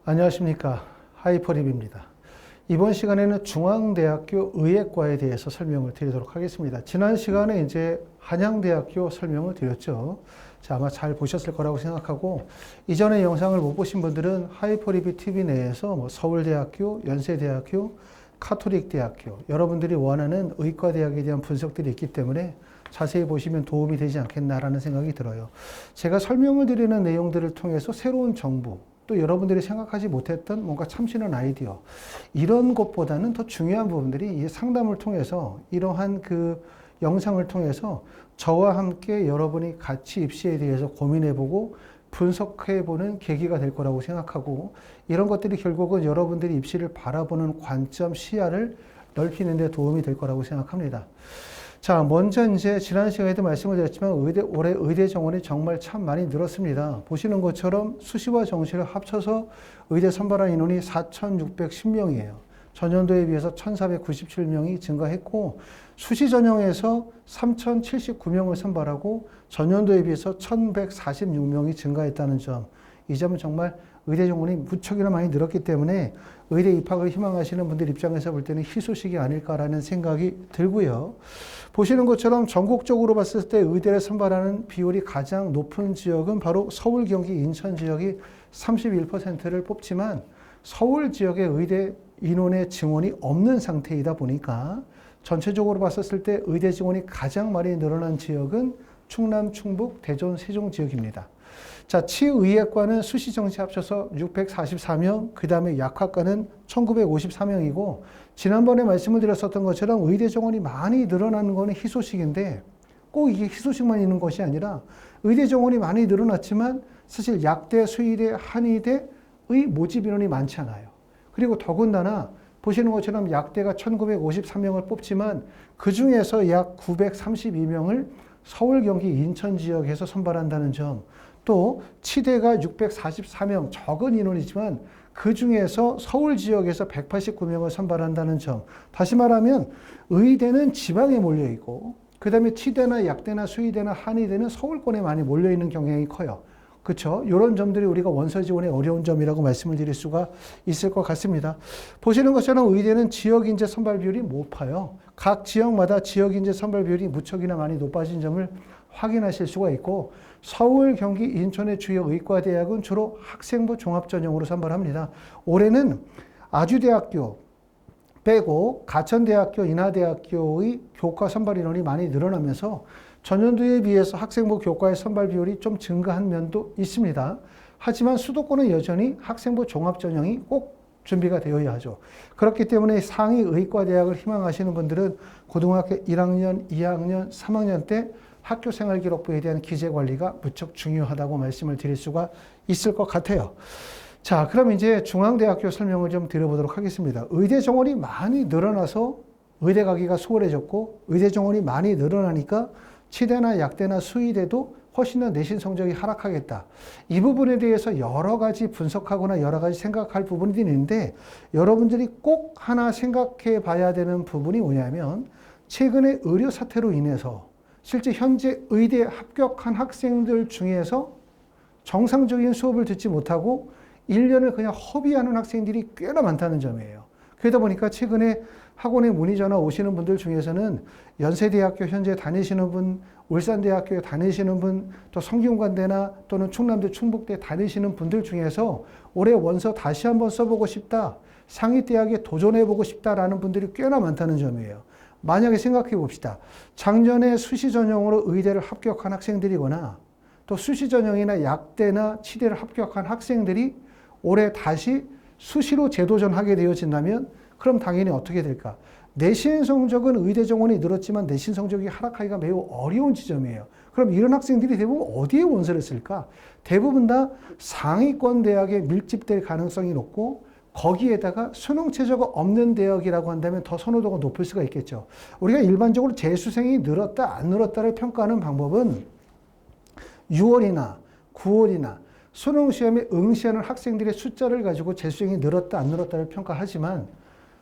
안녕하십니까. 하이퍼립입니다. 이번 시간에는 중앙대학교 의예과에 대해서 설명을 드리도록 하겠습니다. 지난 시간에 이제 한양대학교 설명을 드렸죠. 자, 아마 잘 보셨을 거라고 생각하고, 이전에 영상을 못 보신 분들은 하이퍼리뷰 TV 내에서 뭐 서울대학교, 연세대학교, 카톨릭대학교, 여러분들이 원하는 의과대학에 대한 분석들이 있기 때문에 자세히 보시면 도움이 되지 않겠나라는 생각이 들어요. 제가 설명을 드리는 내용들을 통해서 새로운 정보, 또 여러분들이 생각하지 못했던 뭔가 참신한 아이디어, 이런 것보다는 더 중요한 부분들이 이 상담을 통해서, 이러한 그 영상을 통해서 저와 함께 여러분이 같이 입시에 대해서 고민해보고 분석해보는 계기가 될 거라고 생각하고, 이런 것들이 결국은 여러분들이 입시를 바라보는 관점, 시야를 넓히는 데 도움이 될 거라고 생각합니다. 자, 먼저 이제 지난 시간에도 말씀을 드렸지만 올해 의대 정원이 정말 참 많이 늘었습니다. 보시는 것처럼 수시와 정시를 합쳐서 의대 선발한 인원이 4,610명이에요. 전년도에 비해서 1,497명이 증가했고, 수시 전형에서 3,079명을 선발하고 전년도에 비해서 1,146명이 증가했다는 점, 이 점은 정말 의대 정원이 무척이나 많이 늘었기 때문에 의대 입학을 희망하시는 분들 입장에서 볼 때는 희소식이 아닐까라는 생각이 들고요. 보시는 것처럼 전국적으로 봤을 때 의대를 선발하는 비율이 가장 높은 지역은 바로 서울, 경기, 인천 지역이 31%를 뽑지만, 서울 지역의 의대 인원의 증원이 없는 상태이다 보니까 전체적으로 봤었을 때 의대 증원이 가장 많이 늘어난 지역은 충남, 충북, 대전, 세종 지역입니다. 자, 치의예과는 수시 정시 합쳐서 644명, 그 다음에 약학과는 1954명이고, 지난번에 말씀을 드렸었던 것처럼 의대 정원이 많이 늘어나는 것은 희소식인데, 꼭 이게 희소식만 있는 것이 아니라 의대 정원이 많이 늘어났지만 사실 약대, 수의대, 한의대의 모집 인원이 많지 않아요. 그리고 더군다나 보시는 것처럼 약대가 1953명을 뽑지만 그 중에서 약 932명을 서울, 경기, 인천 지역에서 선발한다는 점, 또 치대가 644명, 적은 인원이지만 그 중에서 서울 지역에서 189명을 선발한다는 점, 다시 말하면 의대는 지방에 몰려있고, 그 다음에 치대나 약대나 수의대나 한의대는 서울권에 많이 몰려있는 경향이 커요. 그렇죠? 이런 점들이 우리가 원서 지원의 어려운 점이라고 말씀을 드릴 수가 있을 것 같습니다. 보시는 것처럼 의대는 지역 인재 선발 비율이 높아요. 각 지역마다 지역 인재 선발 비율이 무척이나 많이 높아진 점을 확인하실 수가 있고, 서울, 경기, 인천의 주요 의과대학은 주로 학생부 종합전형으로 선발합니다. 올해는 아주대학교 빼고 가천대학교, 인하대학교의 교과 선발 인원이 많이 늘어나면서 전년도에 비해서 학생부 교과의 선발 비율이 좀 증가한 면도 있습니다. 하지만 수도권은 여전히 학생부 종합전형이 꼭 준비가 되어야 하죠. 그렇기 때문에 상위 의과대학을 희망하시는 분들은 고등학교 1학년, 2학년, 3학년 때 학교생활기록부에 대한 기재관리가 무척 중요하다고 말씀을 드릴 수가 있을 것 같아요. 자, 그럼 이제 중앙대학교 설명을 좀 드려보도록 하겠습니다. 의대 정원이 많이 늘어나서 의대 가기가 수월해졌고, 의대 정원이 많이 늘어나니까 치대나 약대나 수의대도 훨씬 더 내신 성적이 하락하겠다. 이 부분에 대해서 여러 가지 분석하거나 여러 가지 생각할 부분이 있는데, 여러분들이 꼭 하나 생각해 봐야 되는 부분이 뭐냐면, 최근에 의료 사태로 인해서 실제 현재 의대 합격한 학생들 중에서 정상적인 수업을 듣지 못하고 1년을 그냥 허비하는 학생들이 꽤나 많다는 점이에요. 그러다 보니까 최근에 학원에 문의 전화 오시는 분들 중에서는 연세대학교 현재 다니시는 분, 울산대학교에 다니시는 분, 또 성균관대나 또는 충남대, 충북대 다니시는 분들 중에서 올해 원서 다시 한번 써보고 싶다, 상위대학에 도전해보고 싶다라는 분들이 꽤나 많다는 점이에요. 만약에 생각해 봅시다. 작년에 수시 전형으로 의대를 합격한 학생들이거나 또 수시 전형이나 약대나 치대를 합격한 학생들이 올해 다시 수시로 재도전하게 되어진다면 그럼 당연히 어떻게 될까? 내신 성적은 의대 정원이 늘었지만 내신 성적이 하락하기가 매우 어려운 지점이에요. 그럼 이런 학생들이 대부분 어디에 원서를 쓸까? 대부분 다 상위권 대학에 밀집될 가능성이 높고, 거기에다가 수능 최저가 없는 대학이라고 한다면 더 선호도가 높을 수가 있겠죠. 우리가 일반적으로 재수생이 늘었다 안 늘었다를 평가하는 방법은 6월이나 9월이나 수능 시험에 응시하는 학생들의 숫자를 가지고 재수생이 늘었다 안 늘었다를 평가하지만,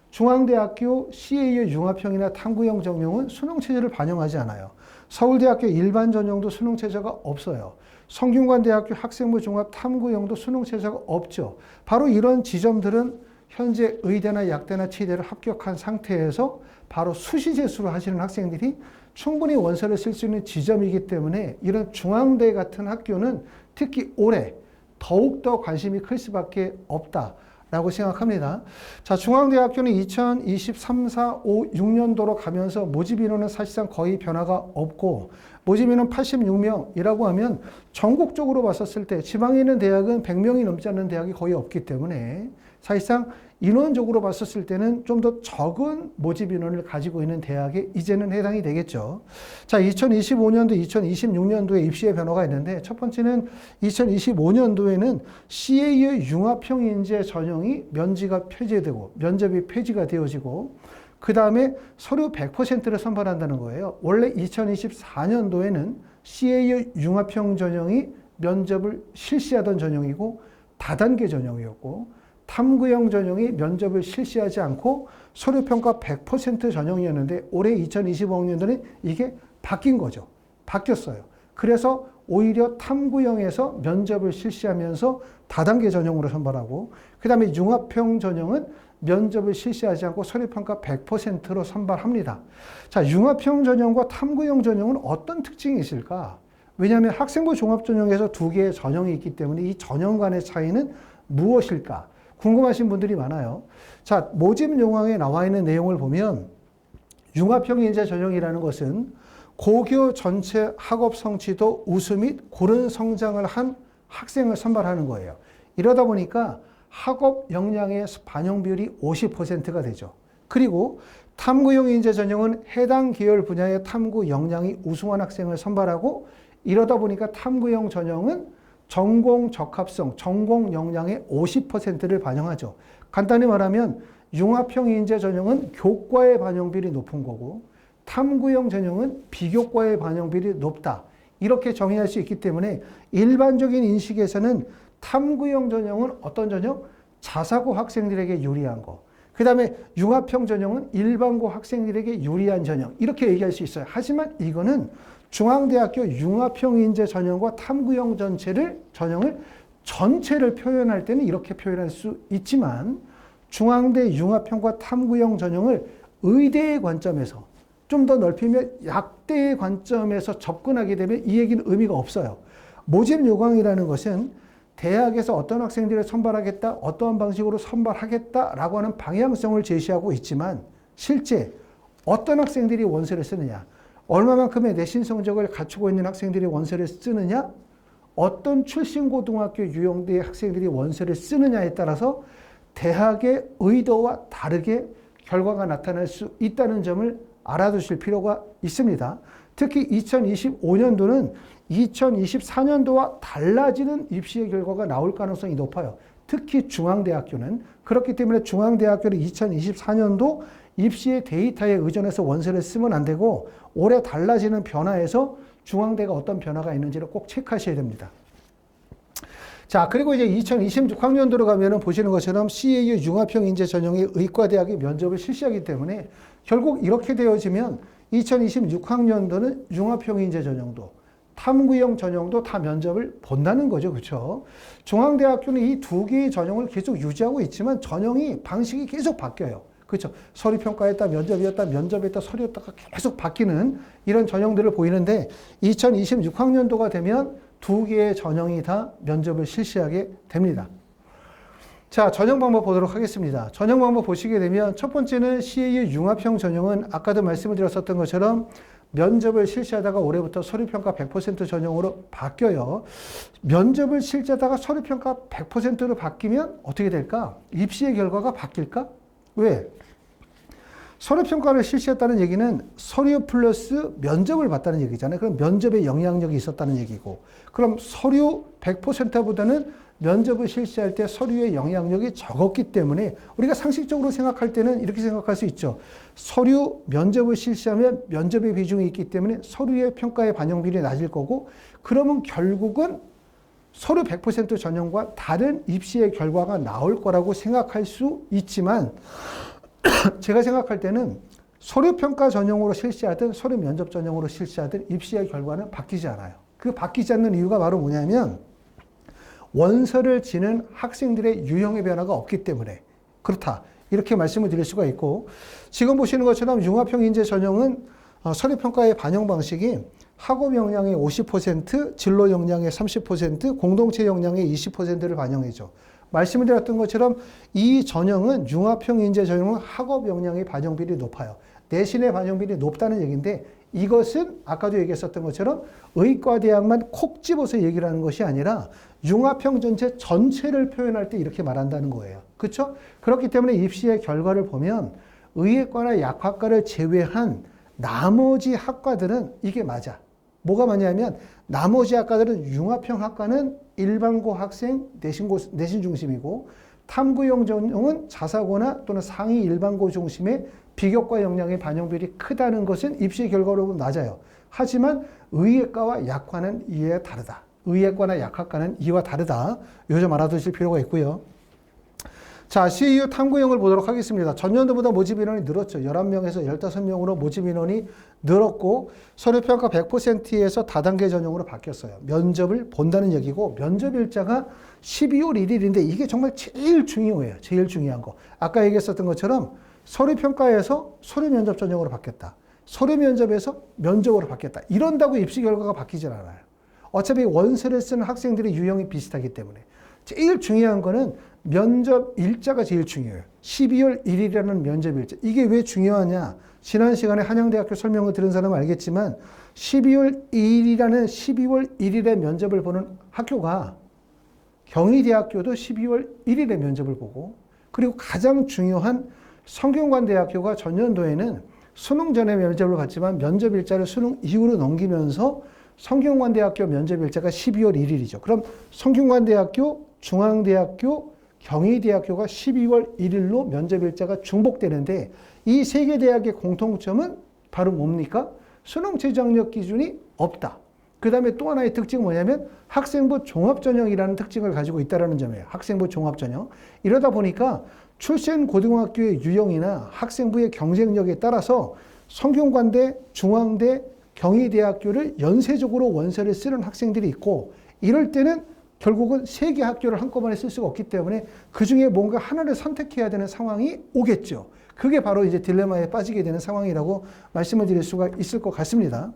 중앙대학교 CAU 융합형이나 탐구형 전형은 수능 체제를 반영하지 않아요. 서울대학교 일반 전형도 수능 체제가 없어요. 성균관대학교 학생부 종합 탐구형도 수능 최저가 없죠. 바로 이런 지점들은 현재 의대나 약대나 치대를 합격한 상태에서 바로 수시재수를 하시는 학생들이 충분히 원서를 쓸 수 있는 지점이기 때문에 이런 중앙대 같은 학교는 특히 올해 더욱더 관심이 클 수밖에 없다라고 생각합니다. 자, 중앙대학교는 2023, 4, 5, 6년도로 가면서 모집 인원은 사실상 거의 변화가 없고 모집 인원 86명이라고 하면 전국적으로 봤었을 때 지방에 있는 대학은 100명이 넘지 않는 대학이 거의 없기 때문에 사실상 인원적으로 봤었을 때는 좀 더 적은 모집 인원을 가지고 있는 대학에 이제는 해당이 되겠죠. 자, 2025년도, 2026년도에 입시의 변화가 있는데 첫 번째는 2025년도에는 CA의 융합형 인재 전형이 면제가 폐지되고 면접이 폐지가 되어지고 그 다음에 서류 100%를 선발한다는 거예요. 원래 2024년도에는 CA의 융합형 전형이 면접을 실시하던 전형이고 다단계 전형이었고 탐구형 전형이 면접을 실시하지 않고 서류평가 100% 전형이었는데 올해 2025학년도는 이게 바뀐 거죠. 바뀌었어요. 그래서 오히려 탐구형에서 면접을 실시하면서 다단계 전형으로 선발하고 그 다음에 융합형 전형은 면접을 실시하지 않고 서류평가 100%로 선발합니다. 자, 융합형 전형과 탐구형 전형은 어떤 특징이 있을까? 왜냐하면 학생부 종합전형에서 두 개의 전형이 있기 때문에 이 전형 간의 차이는 무엇일까? 궁금하신 분들이 많아요. 자, 모집 용항에 나와 있는 내용을 보면 융합형 인재 전형이라는 것은 고교 전체 학업 성취도 우수 및 고른 성장을 한 학생을 선발하는 거예요. 이러다 보니까 학업 역량의 반영 비율이 50%가 되죠. 그리고 탐구형 인재 전형은 해당 계열 분야의 탐구 역량이 우수한 학생을 선발하고 이러다 보니까 탐구형 전형은 전공 적합성, 전공 역량의 50%를 반영하죠. 간단히 말하면 융합형 인재 전형은 교과의 반영비율이 높은 거고 탐구형 전형은 비교과의 반영비율이 높다. 이렇게 정의할 수 있기 때문에 일반적인 인식에서는 탐구형 전형은 어떤 전형? 자사고 학생들에게 유리한 거. 그 다음에 융합형 전형은 일반고 학생들에게 유리한 전형. 이렇게 얘기할 수 있어요. 하지만 이거는 중앙대학교 융합형 인재 전형과 탐구형 전형을 전체를 표현할 때는 이렇게 표현할 수 있지만 중앙대 융합형과 탐구형 전형을 의대의 관점에서 좀 더 넓히면 약대의 관점에서 접근하게 되면 이 얘기는 의미가 없어요. 모집 요강이라는 것은 대학에서 어떤 학생들을 선발하겠다, 어떠한 방식으로 선발하겠다라고 하는 방향성을 제시하고 있지만 실제 어떤 학생들이 원서를 쓰느냐, 얼마만큼의 내신 성적을 갖추고 있는 학생들이 원서를 쓰느냐, 어떤 출신고등학교 유형대의 학생들이 원서를 쓰느냐에 따라서 대학의 의도와 다르게 결과가 나타날 수 있다는 점을 알아두실 필요가 있습니다. 특히 2025년도는 2024년도와 달라지는 입시의 결과가 나올 가능성이 높아요. 특히 중앙대학교는. 그렇기 때문에 중앙대학교는 2024년도 입시의 데이터에 의존해서 원서를 쓰면 안 되고 올해 달라지는 변화에서 중앙대가 어떤 변화가 있는지를 꼭 체크하셔야 됩니다. 자, 그리고 이제 2026학년도로 가면은 보시는 것처럼 CAU 융합형 인재 전형의 의과대학이 면접을 실시하기 때문에 결국 이렇게 되어지면 2026학년도는 융합형 인재 전형도 탐구형 전형도 다 면접을 본다는 거죠. 그렇죠? 중앙대학교는 이 두 개의 전형을 계속 유지하고 있지만 전형이 방식이 계속 바뀌어요. 그렇죠? 서류평가였다, 면접이었다, 면접이었다, 서류였다가 계속 바뀌는 이런 전형들을 보이는데 2026학년도가 되면 두 개의 전형이 다 면접을 실시하게 됩니다. 자, 전형 방법 보도록 하겠습니다. 전형 방법 보시게 되면 첫 번째는 CAU 융합형 전형은 아까도 말씀을 드렸었던 것처럼 면접을 실시하다가 올해부터 서류평가 100% 전형으로 바뀌어요. 면접을 실시하다가 서류평가 100%로 바뀌면 어떻게 될까? 입시의 결과가 바뀔까? 왜? 서류평가를 실시했다는 얘기는 서류 플러스 면접을 봤다는 얘기잖아요. 그럼 면접에 영향력이 있었다는 얘기고. 그럼 서류 100%보다는 면접을 실시할 때 서류의 영향력이 적었기 때문에 우리가 상식적으로 생각할 때는 이렇게 생각할 수 있죠. 서류 면접을 실시하면 면접의 비중이 있기 때문에 서류의 평가의 반영 비율이 낮을 거고 그러면 결국은 서류 100% 전형과 다른 입시의 결과가 나올 거라고 생각할 수 있지만 제가 생각할 때는 서류 평가 전형으로 실시하든 서류 면접 전형으로 실시하든 입시의 결과는 바뀌지 않아요. 그 바뀌지 않는 이유가 바로 뭐냐면 원서를 지는 학생들의 유형의 변화가 없기 때문에 그렇다. 이렇게 말씀을 드릴 수가 있고, 지금 보시는 것처럼 융합형 인재 전형은 서류평가의 반영 방식이 학업 역량의 50%, 진로 역량의 30%, 공동체 역량의 20%를 반영해줘. 말씀을 드렸던 것처럼 이 전형은 융합형 인재 전형은 학업 역량의 반영 비율이 높아요. 내신의 반영 비율이 높다는 얘기인데, 이것은 아까도 얘기했었던 것처럼 의과대학만 콕 집어서 얘기를 하는 것이 아니라 융합형 전체를 표현할 때 이렇게 말한다는 거예요. 그렇죠? 그렇기 때문에 입시의 결과를 보면 의예과나 약학과를 제외한 나머지 학과들은 이게 맞아. 뭐가 맞냐면 나머지 학과들은 융합형 학과는 일반고 학생 내신 중심이고, 탐구형 전형은 자사고나 또는 상위 일반고 중심의 비교과 역량의 반영 비율이 크다는 것은 입시 결과로 보면 맞아요. 하지만 의예과와 약과는 이에 다르다. 의예과나 약학과는 이와 다르다. 요 점 알아두실 필요가 있고요. 자, CEU 탐구형을 보도록 하겠습니다. 전년도보다 모집 인원이 늘었죠. 11명에서 15명으로 모집 인원이 늘었고, 서류평가 100%에서 다단계 전형으로 바뀌었어요. 면접을 본다는 얘기고, 면접 일자가 12월 1일인데 이게 정말 제일 중요해요. 제일 중요한 거. 아까 얘기했었던 것처럼 서류평가에서 서류면접 전형으로 바뀌었다. 서류면접에서 면접으로 바뀌었다. 이런다고 입시 결과가 바뀌질 않아요. 어차피 원서를 쓰는 학생들의 유형이 비슷하기 때문에. 제일 중요한 거는 면접 일자가 제일 중요해요. 12월 1일이라는 면접 일자. 이게 왜 중요하냐? 지난 시간에 한양대학교 설명을 들은 사람은 알겠지만 12월 1일의 면접을 보는 학교가 경희대학교도 12월 1일에 면접을 보고, 그리고 가장 중요한 성균관대학교가 전년도에는 수능 전에 면접을 봤지만 면접 일자를 수능 이후로 넘기면서 성균관대학교 면접 일자가 12월 1일이죠. 그럼 성균관대학교, 중앙대학교, 경희대학교가 12월 1일로 면접 일자가 중복되는데, 이 세 개 대학의 공통점은 바로 뭡니까? 수능 최저학력 기준이 없다. 그 다음에 또 하나의 특징은 뭐냐면 학생부 종합전형이라는 특징을 가지고 있다는 점이에요. 학생부 종합전형. 이러다 보니까 출신 고등학교의 유형이나 학생부의 경쟁력에 따라서 성균관대, 중앙대, 경희대학교를 연쇄적으로 원서를 쓰는 학생들이 있고, 이럴 때는 결국은 세 개 학교를 한꺼번에 쓸 수가 없기 때문에 그 중에 뭔가 하나를 선택해야 되는 상황이 오겠죠. 그게 바로 이제 딜레마에 빠지게 되는 상황이라고 말씀을 드릴 수가 있을 것 같습니다.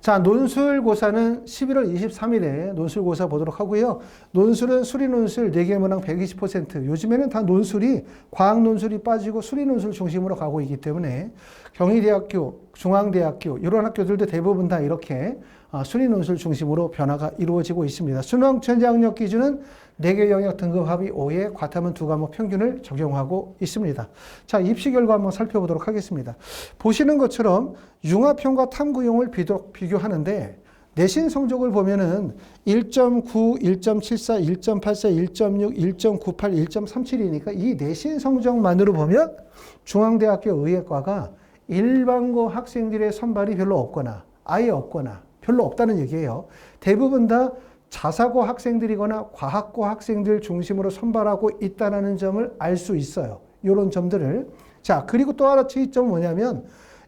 자, 논술고사는 11월 23일에 논술고사 보도록 하고요. 논술은 수리논술 4개 문항 120%. 요즘에는 다 논술이, 과학 논술이 빠지고 수리논술 중심으로 가고 있기 때문에 경희대학교, 중앙대학교 이런 학교들도 대부분 다 이렇게 수리논술 중심으로 변화가 이루어지고 있습니다. 수능 최저학력 기준은 4개 영역 등급 합의 5에 과탐은 2과목 평균을 적용하고 있습니다. 자, 입시 결과 한번 살펴보도록 하겠습니다. 보시는 것처럼 융합형과 탐구형을 비교하는데 내신 성적을 보면은 1.9, 1.74, 1.84, 1.6, 1.98, 1.37이니까 이 내신 성적만으로 보면 중앙대학교 의예과가 일반고 학생들의 선발이 별로 없거나 아예 없거나 별로 없다는 얘기예요. 대부분 다 자사고 학생들이거나 과학고 학생들 중심으로 선발하고 있다는 점을 알 수 있어요. 이런 점들을. 자, 그리고 또 하나 차이점은 뭐냐면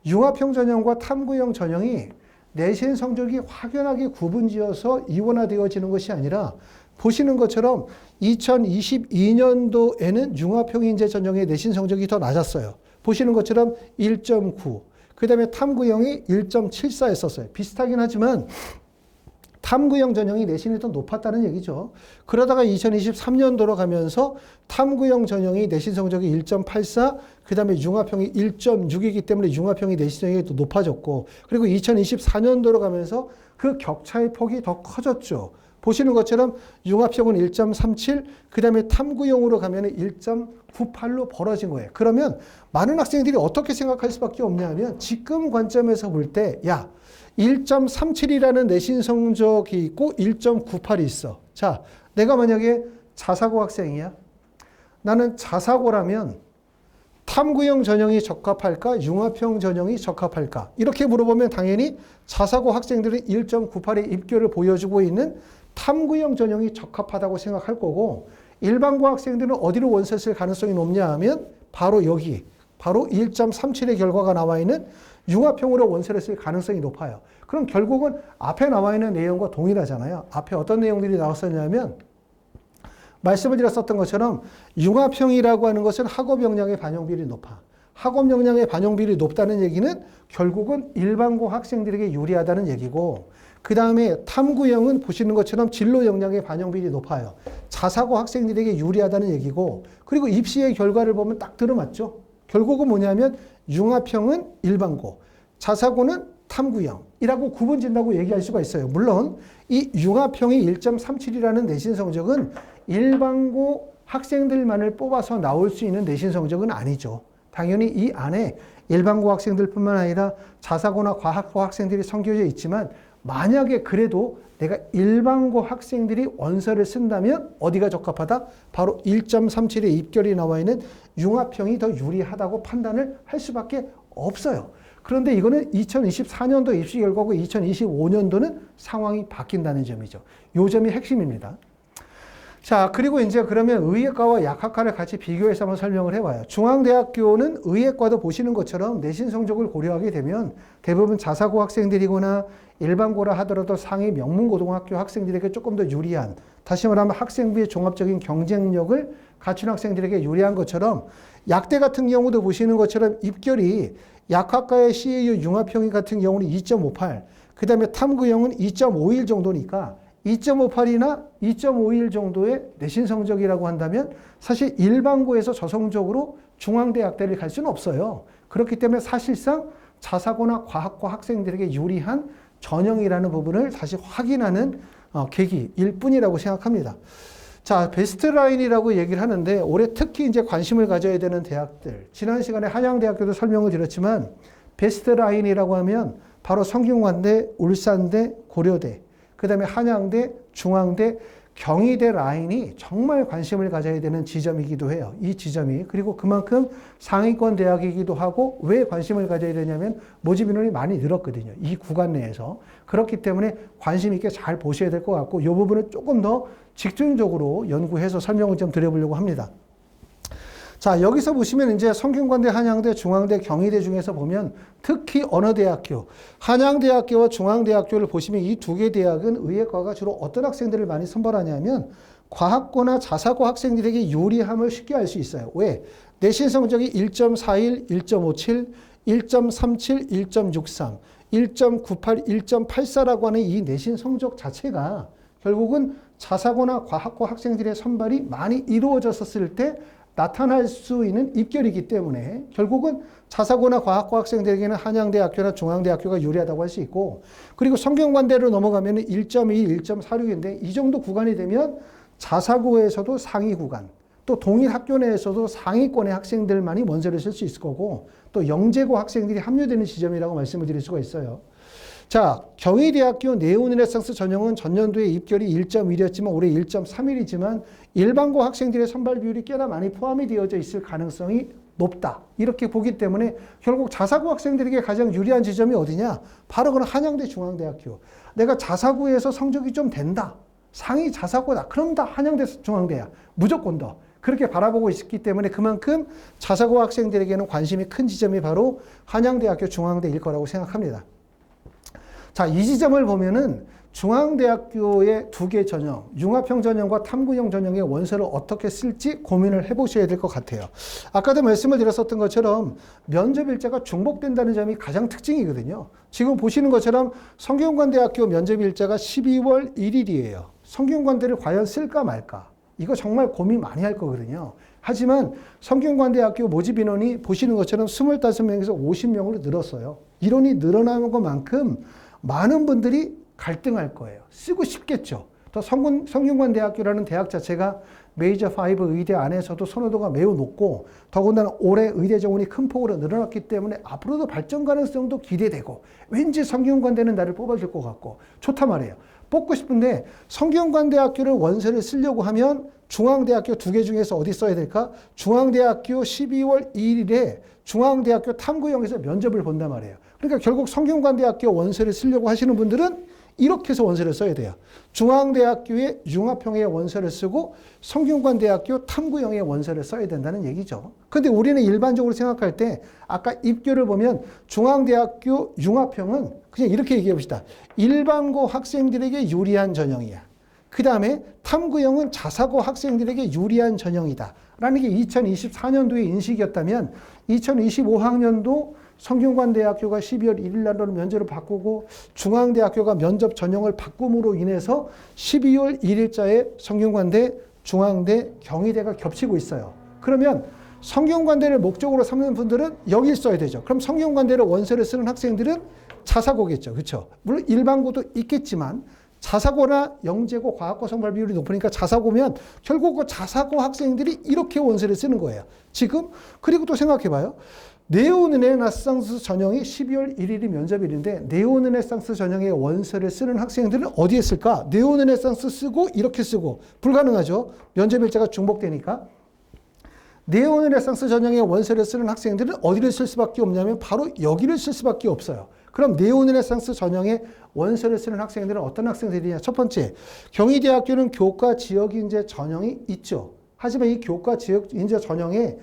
융합형 전형과 탐구형 전형이 내신 성적이 확연하게 구분지어서 이원화되어지는 것이 아니라 보시는 것처럼 2022년도에는 융합형 인재 전형의 내신 성적이 더 낮았어요. 보시는 것처럼 1.9, 그 다음에 탐구형이 1.74였었어요. 비슷하긴 하지만 탐구형 전형이 내신이 더 높았다는 얘기죠. 그러다가 2023년도로 가면서 탐구형 전형이 내신 성적이 1.84, 그 다음에 융합형이 1.6이기 때문에 융합형이 내신 성적이 더 높아졌고, 그리고 2024년도로 가면서 그 격차의 폭이 더 커졌죠. 보시는 것처럼 융합형은 1.37, 그 다음에 탐구형으로 가면 1.98로 벌어진 거예요. 그러면 많은 학생들이 어떻게 생각할 수밖에 없냐면 지금 관점에서 볼 때, 야, 1.37이라는 내신 성적이 있고 1.98이 있어. 자, 내가 만약에 자사고 학생이야. 나는 자사고라면 탐구형 전형이 적합할까? 융합형 전형이 적합할까? 이렇게 물어보면 당연히 자사고 학생들은 1.98의 입결을 보여주고 있는 탐구형 전형이 적합하다고 생각할 거고, 일반고 학생들은 어디로 원서 쓸 가능성이 높냐 하면 바로 여기, 바로 1.37의 결과가 나와 있는 융합형으로 원서를 쓸 가능성이 높아요. 그럼 결국은 앞에 나와 있는 내용과 동일하잖아요. 앞에 어떤 내용들이 나왔었냐면 말씀을 드렸었던 것처럼 융합형이라고 하는 것은 학업 역량의 반영 비율이 높아. 학업 역량의 반영 비율이 높다는 얘기는 결국은 일반고 학생들에게 유리하다는 얘기고, 그 다음에 탐구형은 보시는 것처럼 진로 역량의 반영 비율이 높아요. 자사고 학생들에게 유리하다는 얘기고, 그리고 입시의 결과를 보면 딱 들어맞죠. 결국은 뭐냐면 융합형은 일반고, 자사고는 탐구형이라고 구분짓는다고 얘기할 수가 있어요. 물론 이 융합형이 1.37이라는 내신 성적은 일반고 학생들만을 뽑아서 나올 수 있는 내신 성적은 아니죠. 당연히 이 안에 일반고 학생들뿐만 아니라 자사고나 과학고 학생들이 숨겨져 있지만, 만약에 그래도 내가 일반고 학생들이 원서를 쓴다면 어디가 적합하다? 바로 1.37의 입결이 나와 있는 융합형이 더 유리하다고 판단을 할 수밖에 없어요. 그런데 이거는 2024년도 입시 결과고 2025년도는 상황이 바뀐다는 점이죠. 요 점이 핵심입니다. 자, 그리고 이제 그러면 의예과와 약학과를 같이 비교해서 한번 설명을 해봐요. 중앙대학교는 의예과도 보시는 것처럼 내신 성적을 고려하게 되면 대부분 자사고 학생들이거나 일반고라 하더라도 상위 명문고등학교 학생들에게 조금 더 유리한, 다시 말하면 학생부의 종합적인 경쟁력을 갖춘 학생들에게 유리한 것처럼, 약대 같은 경우도 보시는 것처럼 입결이 약학과의 CAU 융합형이 같은 경우는 2.58, 그 다음에 탐구형은 2.51 정도니까 2.58이나 2.51 정도의 내신 성적이라고 한다면 사실 일반고에서 저성적으로 중앙대학대를 갈 수는 없어요. 그렇기 때문에 사실상 자사고나 과학과 학생들에게 유리한 전형이라는 부분을 다시 확인하는 계기일 뿐이라고 생각합니다. 자, 베스트 라인이라고 얘기를 하는데 올해 특히 이제 관심을 가져야 되는 대학들, 지난 시간에 한양대학교도 설명을 드렸지만 베스트 라인이라고 하면 바로 성균관대, 울산대, 고려대, 그 다음에 한양대, 중앙대, 경희대 라인이 정말 관심을 가져야 되는 지점이기도 해요. 이 지점이. 그리고 그만큼 상위권 대학이기도 하고, 왜 관심을 가져야 되냐면 모집 인원이 많이 늘었거든요. 이 구간 내에서. 그렇기 때문에 관심 있게 잘 보셔야 될 것 같고, 이 부분은 조금 더 집중적으로 연구해서 설명을 좀 드려보려고 합니다. 자, 여기서 보시면 이제 성균관대, 한양대, 중앙대, 경희대 중에서 보면 특히 어느 대학교, 한양대학교와 중앙대학교를 보시면 이 두 개 대학은 의예과가 주로 어떤 학생들을 많이 선발하냐면 과학고나 자사고 학생들에게 유리함을 쉽게 알 수 있어요. 왜? 내신 성적이 1.41, 1.57, 1.37, 1.63, 1.98, 1.84라고 하는 이 내신 성적 자체가 결국은 자사고나 과학고 학생들의 선발이 많이 이루어졌을 때 나타날 수 있는 입결이기 때문에 결국은 자사고나 과학고 학생들에게는 한양대학교나 중앙대학교가 유리하다고 할 수 있고, 그리고 성균관대로 넘어가면 1.2, 1.46인데 이 정도 구간이 되면 자사고에서도 상위 구간, 또 동일 학교 내에서도 상위권의 학생들만이 원서를 쓸 수 있을 거고, 또 영재고 학생들이 합류되는 지점이라고 말씀을 드릴 수가 있어요. 자, 경희대학교 네오르네상스 전형은 전년도에 입결이 1.1이었지만 올해 1.31이지만 일반고 학생들의 선발 비율이 꽤나 많이 포함이 되어져 있을 가능성이 높다. 이렇게 보기 때문에 결국 자사고 학생들에게 가장 유리한 지점이 어디냐? 바로 그런 한양대, 중앙대학교. 내가 자사고에서 성적이 좀 된다. 상위 자사고다. 그럼 다 한양대, 중앙대야. 무조건 더. 그렇게 바라보고 있기 때문에 그만큼 자사고 학생들에게는 관심이 큰 지점이 바로 한양대학교, 중앙대일 거라고 생각합니다. 자, 이 지점을 보면은 중앙대학교의 두 개 전형, 융합형 전형과 탐구형 전형의 원서를 어떻게 쓸지 고민을 해보셔야 될 것 같아요. 아까도 말씀을 드렸었던 것처럼 면접 일자가 중복된다는 점이 가장 특징이거든요. 지금 보시는 것처럼 성균관대학교 면접 일자가 12월 1일이에요. 성균관대를 과연 쓸까 말까? 이거 정말 고민 많이 할 거거든요. 하지만 성균관대학교 모집 인원이 보시는 것처럼 25명에서 50명으로 늘었어요. 인원이 늘어나는 것만큼 많은 분들이 갈등할 거예요. 쓰고 싶겠죠. 또 성균관대학교라는 대학 자체가 메이저 5 의대 안에서도 선호도가 매우 높고, 더군다나 올해 의대 정원이 큰 폭으로 늘어났기 때문에 앞으로도 발전 가능성도 기대되고, 왠지 성균관대는 나를 뽑아줄 것 같고 좋단 말이에요. 뽑고 싶은데 성균관대학교를 원서를 쓰려고 하면 중앙대학교 두 개 중에서 어디 써야 될까? 중앙대학교 12월 2일에 중앙대학교 탐구형에서 면접을 본단 말이에요. 그러니까 결국 성균관대학교 원서를 쓰려고 하시는 분들은 이렇게 해서 원서를 써야 돼요. 중앙대학교의 융합형의 원서를 쓰고 성균관대학교 탐구형의 원서를 써야 된다는 얘기죠. 근데 우리는 일반적으로 생각할 때 아까 입교를 보면 중앙대학교 융합형은 그냥 이렇게 얘기해 봅시다. 일반고 학생들에게 유리한 전형이야. 그 다음에 탐구형은 자사고 학생들에게 유리한 전형이다. 라는 게 2024년도의 인식이었다면 2025학년도 성균관대학교가 12월 1일 날로 면접을 바꾸고 중앙대학교가 면접 전형을 바꿈으로 인해서 12월 1일자에 성균관대, 중앙대, 경희대가 겹치고 있어요. 그러면 성균관대를 목적으로 삼는 분들은 여길 써야 되죠. 그럼 성균관대를 원서를 쓰는 학생들은 자사고겠죠. 그렇죠? 물론 일반고도 있겠지만 자사고나 영재고, 과학고 선발 비율이 높으니까 자사고면 결국 그 자사고 학생들이 이렇게 원서를 쓰는 거예요. 지금 그리고 또 생각해봐요. 네오르네상스 전형이 12월 1일이 면접일인데 네오르네상스 전형의 원서를 쓰는 학생들은 어디에 쓸까? 네오르네상스 쓰고 이렇게 쓰고 불가능하죠. 면접일자가 중복되니까. 네오르네상스 전형의 원서를 쓰는 학생들은 어디를 쓸 수밖에 없냐면 바로 여기를 쓸 수밖에 없어요. 그럼 네오르네상스 전형의 원서를 쓰는 학생들은 어떤 학생들이냐? 첫 번째, 경희대학교는 교과 지역인재 전형이 있죠. 하지만 이 교과 지역인재 전형에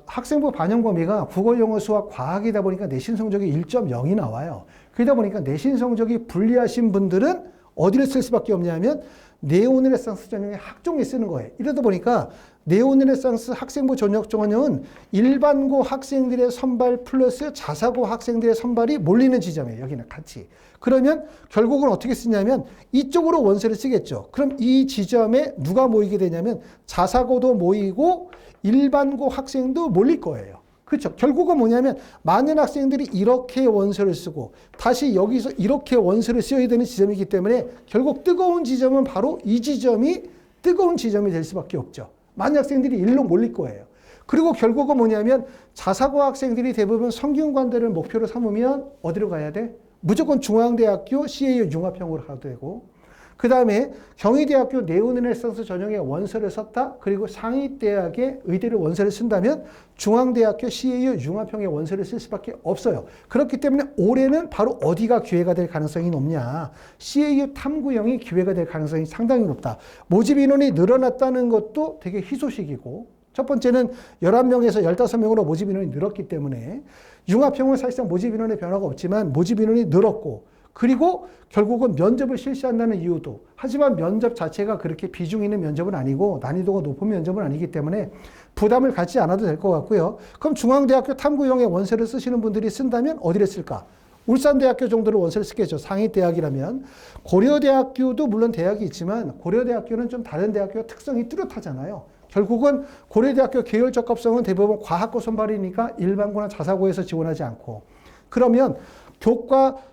학생부 반영 범위가 국어, 영어, 수학, 과학이다 보니까 내신 성적이 1.0이 나와요. 그러다 보니까 내신 성적이 불리하신 분들은 어디를 쓸 수밖에 없냐면 네오르네상스 전형의 학종에 쓰는 거예요. 이러다 보니까 네오르네상스 학생부 전형 전형은 일반고 학생들의 선발 플러스 자사고 학생들의 선발이 몰리는 지점이에요. 여기는 같이. 그러면 결국은 어떻게 쓰냐면 이쪽으로 원서를 쓰겠죠. 그럼 이 지점에 누가 모이게 되냐면 자사고도 모이고 일반고 학생도 몰릴 거예요. 그렇죠. 결국은 뭐냐면 많은 학생들이 이렇게 원서를 쓰고 다시 여기서 이렇게 원서를 써야 되는 지점이기 때문에 결국 뜨거운 지점은 바로 이 지점이 뜨거운 지점이 될 수밖에 없죠. 많은 학생들이 일로 몰릴 거예요. 그리고 결국은 뭐냐면 자사고 학생들이 대부분 성균관대를 목표로 삼으면 어디로 가야 돼? 무조건 중앙대학교 CAU 융합형으로 가도 되고 그 다음에 경희대학교 네오르네상스 전형의 원서를 썼다. 그리고 상위대학의 의대를 원서를 쓴다면 중앙대학교 CAU 융합형의 원서를 쓸 수밖에 없어요. 그렇기 때문에 올해는 바로 어디가 기회가 될 가능성이 높냐. CAU 탐구형이 기회가 될 가능성이 상당히 높다. 모집 인원이 늘어났다는 것도 되게 희소식이고 첫 번째는 11명에서 15명으로 모집 인원이 늘었기 때문에 융합형은 사실상 모집 인원의 변화가 없지만 모집 인원이 늘었고 그리고 결국은 면접을 실시한다는 이유도 하지만 면접 자체가 그렇게 비중 있는 면접은 아니고 난이도가 높은 면접은 아니기 때문에 부담을 갖지 않아도 될 것 같고요. 그럼 중앙대학교 탐구형의 원서를 쓰시는 분들이 쓴다면 어디를 쓸까? 울산대학교 정도로 원서를 쓰겠죠. 상위대학이라면. 고려대학교도 물론 대학이 있지만 고려대학교는 좀 다른 대학교 특성이 뚜렷하잖아요. 결국은 고려대학교 계열 적합성은 대부분 과학고 선발이니까 일반고나 자사고에서 지원하지 않고 그러면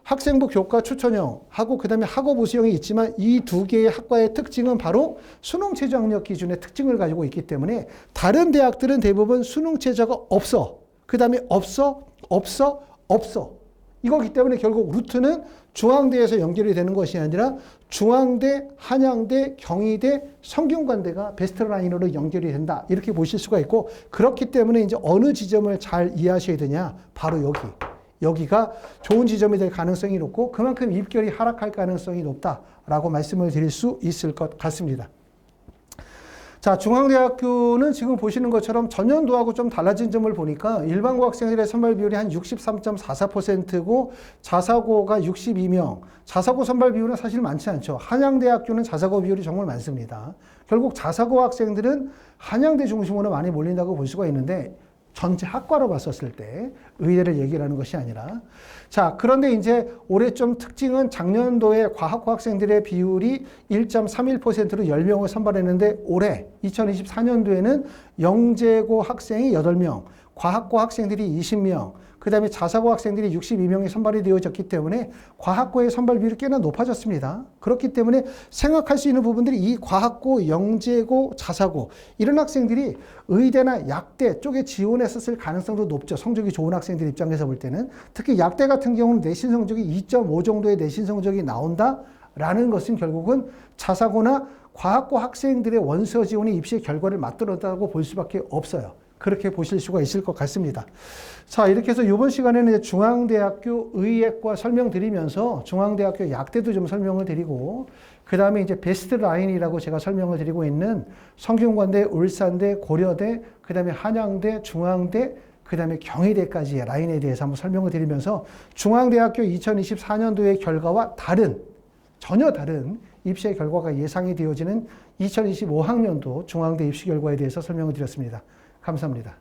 학생부 교과 추천형하고 그 다음에 학업 우수형이 있지만 이 두 개의 학과의 특징은 바로 수능 최저 학력 기준의 특징을 가지고 있기 때문에 다른 대학들은 대부분 수능 최저가 없어. 그 다음에 없어. 이거기 때문에 결국 루트는 중앙대에서 연결이 되는 것이 아니라 중앙대, 한양대, 경희대, 성균관대가 베스트 라인으로 연결이 된다. 이렇게 보실 수가 있고 그렇기 때문에 이제 어느 지점을 잘 이해하셔야 되냐. 바로 여기가 좋은 지점이 될 가능성이 높고 그만큼 입결이 하락할 가능성이 높다라고 말씀을 드릴 수 있을 것 같습니다. 자, 중앙대학교는 지금 보시는 것처럼 전년도하고 좀 달라진 점을 보니까 일반고 학생들의 선발 비율이 한 63.44%고 자사고가 62명. 자사고 선발 비율은 사실 많지 않죠. 한양대학교는 자사고 비율이 정말 많습니다. 결국 자사고 학생들은 한양대 중심으로 많이 몰린다고 볼 수가 있는데 전체 학과로 봤었을 때 의대를 얘기를 하는 것이 아니라 자 그런데 이제 올해 좀 특징은 작년도에 과학고 학생들의 비율이 1.31%로 10명을 선발했는데 올해 2024년도에는 영재고 학생이 8명, 과학고 학생들이 20명, 그 다음에 자사고 학생들이 62명이 선발이 되어졌기 때문에 과학고의 선발 비율이 꽤나 높아졌습니다. 그렇기 때문에 생각할 수 있는 부분들이 이 과학고, 영재고, 자사고 이런 학생들이 의대나 약대 쪽에 지원했었을 가능성도 높죠. 성적이 좋은 학생들 입장에서 볼 때는. 특히 약대 같은 경우는 내신 성적이 2.5 정도의 내신 성적이 나온다라는 것은 결국은 자사고나 과학고 학생들의 원서 지원이 입시의 결과를 맞들었다고 볼 수밖에 없어요. 그렇게 보실 수가 있을 것 같습니다. 자, 이렇게 해서 이번 시간에는 이제 중앙대학교 의예과 설명드리면서 중앙대학교 약대도 좀 설명을 드리고, 그 다음에 이제 베스트 라인이라고 제가 설명을 드리고 있는 성균관대, 울산대, 고려대, 그 다음에 한양대, 중앙대, 그 다음에 경희대까지의 라인에 대해서 한번 설명을 드리면서 중앙대학교 2024년도의 결과와 전혀 다른 입시의 결과가 예상이 되어지는 2025학년도 중앙대 입시 결과에 대해서 설명을 드렸습니다. 감사합니다.